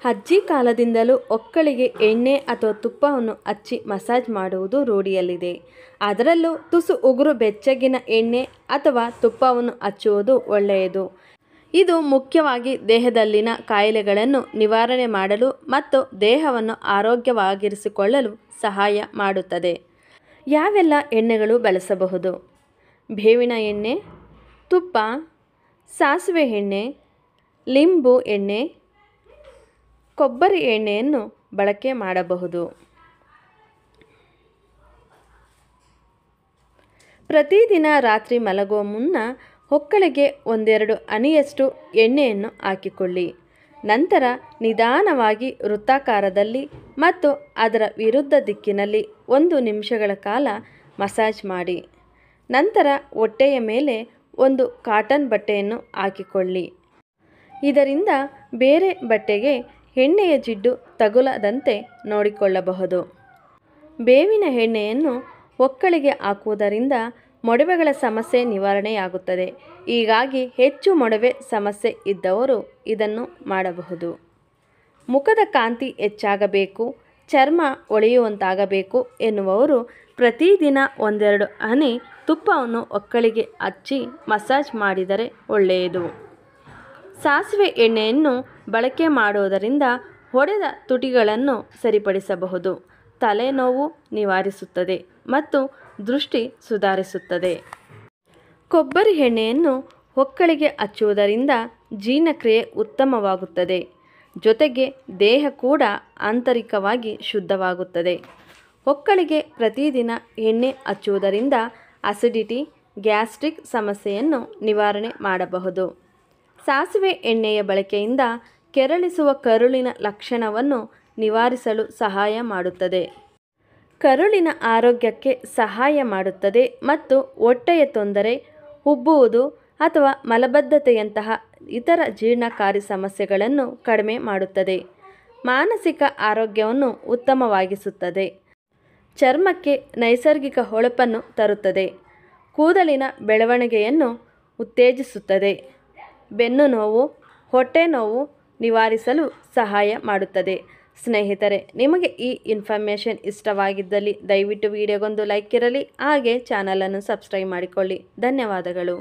ಅಜ್ಜಿ ಕಾಲದಿಂದಲೂ ಒಕ್ಕಳಿಗೆ ಎಣ್ಣೆ ಅಥವಾ ತುಪ್ಪವನ್ನು ಹಚ್ಚಿ ಮಸಾಜ್ ಮಾಡುವುದು ರೂಢಿಯಲ್ಲಿದೆ. ಅದರಲ್ಲೂ ತುಸು ಉಗುರು ಬೆಚ್ಚಗಿನ ಎಣ್ಣೆ ಅಥವಾ ತುಪ್ಪವನ್ನು ಹಚ್ಚುವುದು ಒಳ್ಳೆಯದು. ಇದು ಮುಖ್ಯವಾಗಿ ದೇಹದಲ್ಲಿನ ಕಾಯಿಲೆಗಳನ್ನು ನಿವಾರಣೆ ಮಾಡಲು ಮತ್ತು ದೇಹವನ್ನು ಆರೋಗ್ಯವಾಗಿರಿಸಿಕೊಳ್ಳಲು ಸಹಾಯ ಮಾಡುತ್ತದೆ. ಯಾವೆಲ್ಲ ಎಣ್ಣೆಗಳು ಬಳಸಬಹುದು? ಬೇವಿನ ಎಣ್ಣೆ, ತುಪ್ಪ, ಸಾಸಿವೆ ಎಣ್ಣೆ, ಲಿಂಬು ಎಣ್ಣೆ, ಕೊಬ್ಬರಿ ಎಣ್ಣೆಯನ್ನು ಬಳಕೆ ಮಾಡಬಹುದು. ಪ್ರತಿದಿನ ರಾತ್ರಿ ಮಲಗುವ ಮುನ್ನ ಹೊಕ್ಕಳಿಗೆ 1-2 ಹನಿಯಷ್ಟು ಎಣ್ಣೆಯನ್ನು ಹಾಕಿಕೊಳ್ಳಿ. ನಂತರ ನಿಧಾನವಾಗಿ ವೃತ್ತಾಕಾರದಲ್ಲಿ ಮತ್ತು ಅದರ ವಿರುದ್ಧ ದಿಕ್ಕಿನಲ್ಲಿ 1 ನಿಮಿಷಗಳ ಕಾಲ ಮಸಾಜ್ ಮಾಡಿ. ನಂತರ ಹೊಟ್ಟೆಯ ಮೇಲೆ ಒಂದು ಕಾಟನ್ ಬಟ್ಟೆಯನ್ನು ಹಾಕಿಕೊಳ್ಳಿ. ಇದರಿಂದ ಬೇರೆ ಬಟ್ಟೆಗೆ ಎಣ್ಣೆಯ ಜಿಡ್ಡು ತಗುಲದಂತೆ ನೋಡಿಕೊಳ್ಳಬಹುದು. ಬೇವಿನ ಎಣ್ಣೆಯನ್ನು ಹೊಕ್ಕಳಿಗೆ ಹಾಕುವುದರಿಂದ ಮೊಡವೆಗಳ ಸಮಸ್ಯೆ ನಿವಾರಣೆಯಾಗುತ್ತದೆ. ಹೀಗಾಗಿ ಹೆಚ್ಚು ಮೊಡವೆ ಸಮಸ್ಯೆ ಇದ್ದವರು ಇದನ್ನು ಮಾಡಬಹುದು. ಮುಖದ ಕಾಂತಿ ಹೆಚ್ಚಾಗಬೇಕು, ಚರ್ಮ ಹೊಳೆಯುವಂತಾಗಬೇಕು ಎನ್ನುವವರು ಪ್ರತಿದಿನ 1-2 ಹನಿ ತುಪ್ಪವನ್ನು ಹೊಕ್ಕಳಿಗೆ ಹಚ್ಚಿ ಮಸಾಜ್ ಮಾಡಿದರೆ ಒಳ್ಳೆಯದು. ಸಾಸಿವೆ ಎಣ್ಣೆಯನ್ನು ಬಳಕೆ ಮಾಡುವುದರಿಂದ ಒಡೆದ ತುಟಿಗಳನ್ನು ಸರಿಪಡಿಸಬಹುದು, ತಲೆನೋವು ನಿವಾರಿಸುತ್ತದೆ ಮತ್ತು ದೃಷ್ಟಿ ಸುಧಾರಿಸುತ್ತದೆ. ಕೊಬ್ಬರಿ ಎಣ್ಣೆಯನ್ನು ಹೊಕ್ಕಳಿಗೆ ಹಚ್ಚುವುದರಿಂದ ಜೀರ್ಣಕ್ರಿಯೆ ಉತ್ತಮವಾಗುತ್ತದೆ. ಜೊತೆಗೆ ದೇಹ ಕೂಡ ಆಂತರಿಕವಾಗಿ ಶುದ್ಧವಾಗುತ್ತದೆ. ಹೊಕ್ಕಳಿಗೆ ಪ್ರತಿದಿನ ಎಣ್ಣೆ ಹಚ್ಚುವುದರಿಂದ ಅಸಿಡಿಟಿ, ಗ್ಯಾಸ್ಟ್ರಿಕ್ ಸಮಸ್ಯೆಯನ್ನು ನಿವಾರಣೆ ಮಾಡಬಹುದು. ಸಾಸಿವೆ ಎಣ್ಣೆಯ ಬಳಕೆಯಿಂದ ಕೆರಳಿಸುವ ಕರುಳಿನ ಲಕ್ಷಣವನ್ನು ನಿವಾರಿಸಲು ಸಹಾಯ ಮಾಡುತ್ತದೆ. ಕರುಳಿನ ಆರೋಗ್ಯಕ್ಕೆ ಸಹಾಯ ಮಾಡುತ್ತದೆ ಮತ್ತು ಹೊಟ್ಟೆಯ ತೊಂದರೆ, ಉಬ್ಬುವುದು ಅಥವಾ ಮಲಬದ್ಧತೆಯಂತಹ ಇತರ ಜೀರ್ಣಕಾರಿ ಸಮಸ್ಯೆಗಳನ್ನು ಕಡಿಮೆ ಮಾಡುತ್ತದೆ. ಮಾನಸಿಕ ಆರೋಗ್ಯವನ್ನು ಉತ್ತಮವಾಗಿಸುತ್ತದೆ. ಚರ್ಮಕ್ಕೆ ನೈಸರ್ಗಿಕ ಹೊಳಪನ್ನು ತರುತ್ತದೆ. ಕೂದಲಿನ ಬೆಳವಣಿಗೆಯನ್ನು ಉತ್ತೇಜಿಸುತ್ತದೆ. ಬೆನ್ನು ನೋವು, ಹೊಟ್ಟೆ ನೋವು ನಿವಾರಿಸಲು ಸಹಾಯ ಮಾಡುತ್ತದೆ. ಸ್ನೇಹಿತರೆ, ನಿಮಗೆ ಈ ಇನ್ಫಾರ್ಮೇಷನ್ ಇಷ್ಟವಾಗಿದ್ದಲ್ಲಿ ದಯವಿಟ್ಟು ವಿಡಿಯೋಗೊಂದು ಲೈಕ್ ಇರಲಿ, ಹಾಗೆ ಚಾನಲನ್ನು ಸಬ್ಸ್ಕ್ರೈಬ್ ಮಾಡಿಕೊಳ್ಳಿ. ಧನ್ಯವಾದಗಳು.